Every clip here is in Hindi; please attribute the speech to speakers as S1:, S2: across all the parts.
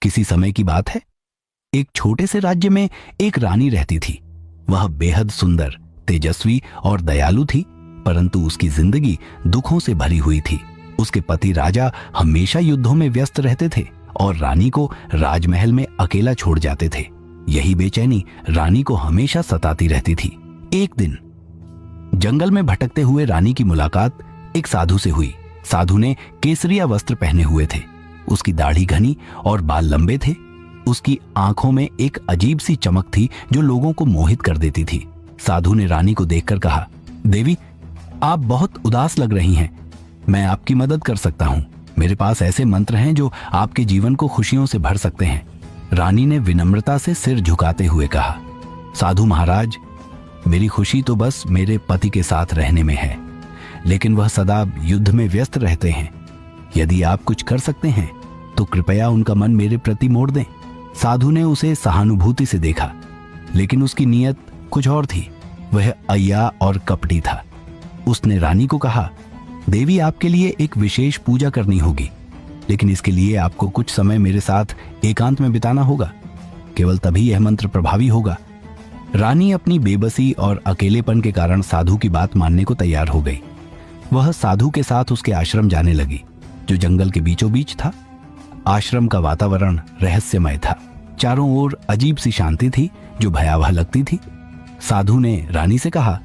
S1: किसी समय की बात है। एक छोटे से राज्य में एक रानी रहती थी। वह बेहद सुंदर, तेजस्वी और दयालु थी, परंतु उसकी जिंदगी दुखों से भरी हुई थी। उसके पति राजा हमेशा युद्धों में व्यस्त रहते थे और रानी को राजमहल में अकेला छोड़ जाते थे। यही बेचैनी रानी को हमेशा सताती रहती थी। एक दिन जंगल में भटकते हुए रानी की मुलाकात एक साधु से हुई। साधु ने केसरिया वस्त्र पहने हुए थे। उसकी दाढ़ी घनी और बाल लंबे थे। उसकी आंखों में एक अजीब सी चमक थी जो लोगों को मोहित कर देती थी। साधु ने रानी को देखकर कहा, देवी, आप बहुत उदास लग रही हैं। मैं आपकी मदद कर सकता हूं। मेरे पास ऐसे मंत्र हैं जो आपके जीवन को खुशियों से भर सकते हैं। रानी ने विनम्रता से सिर झुकाते हुए कहा, साधु महाराज, मेरी खुशी तो बस मेरे पति के साथ रहने में है, लेकिन वह सदा युद्ध में व्यस्त रहते हैं। यदि आप कुछ कर सकते हैं तो कृपया उनका मन मेरे प्रति मोड़ दें। साधु ने उसे सहानुभूति से देखा, लेकिन उसकी नीयत कुछ और थी। वह अय्या और कपटी था। उसने रानी को कहा, देवी, आपके लिए एक विशेष पूजा करनी होगी, लेकिन इसके लिए आपको कुछ समय मेरे साथ एकांत में बिताना होगा। केवल तभी यह मंत्र प्रभावी होगा। रानी अपनी बेबसी और अकेलेपन के कारण साधु की बात मानने को तैयार हो गई। वह साधु के साथ उसके आश्रम जाने लगी, जो जंगल के बीचों बीच था। आश्रम का वातावरण रहस्यमय था। चारों ओर अजीब सी शांति थी जो भयावह लगती थी। साधु ने रानी से कहा,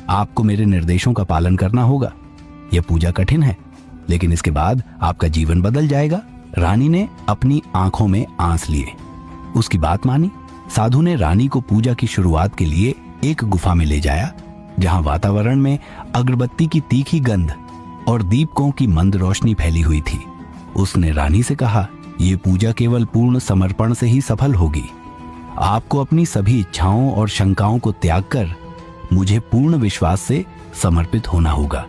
S1: आपको मेरे निर्देशों का पालन करना होगा। यह पूजा कठिन है, लेकिन इसके बाद आपका जीवन बदल जाएगा। रानी ने अपनी आंखों में आंस लिए। उसकी बात मानी। साधु ने रानी को पूजा की शुरुआत के लिए एक गुफा में ले जाया, जहां वातावरण में अगरबत्ती की तीखी गंध और दीपकों की मंद रोशनी फैली हुई थी। उसने रानी से कहा, यह पूजा केवल पूर्ण समर्पण से ही सफल होगी। आपको अपनी सभी इच्छाओं और शंकाओं को त्याग कर मुझे पूर्ण विश्वास से समर्पित होना होगा।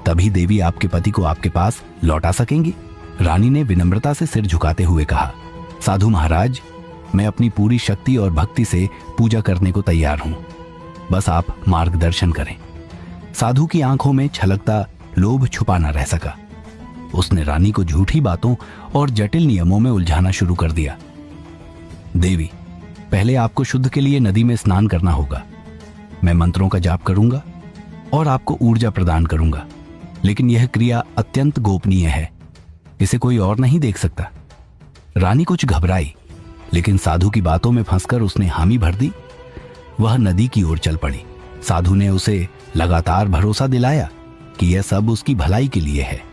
S1: तभी देवी आपके पति को आपके पास लौटा सकेंगी। रानी ने विनम्रता से सिर झुकाते हुए कहा, साधु महाराज, मैं अपनी पूरी शक्ति और भक्ति से पूजा करने को तैयार हूं। बस आप मार्गदर्शन करें। साधु की आंखों में छलकता लोभ छुपा न रह सका। उसने रानी को झूठी बातों और जटिल नियमों में उलझाना शुरू कर दिया। देवी, पहले आपको शुद्ध के लिए नदी में स्नान करना होगा। मैं मंत्रों का जाप करूंगा और आपको ऊर्जा प्रदान करूंगा, लेकिन यह क्रिया अत्यंत गोपनीय है। इसे कोई और नहीं देख सकता। रानी कुछ घबराई, लेकिन साधु की बातों में फंसकर उसने हामी भर दी। वह नदी की ओर चल पड़ी। साधु ने उसे लगातार भरोसा दिलाया कि यह सब उसकी भलाई के लिए है।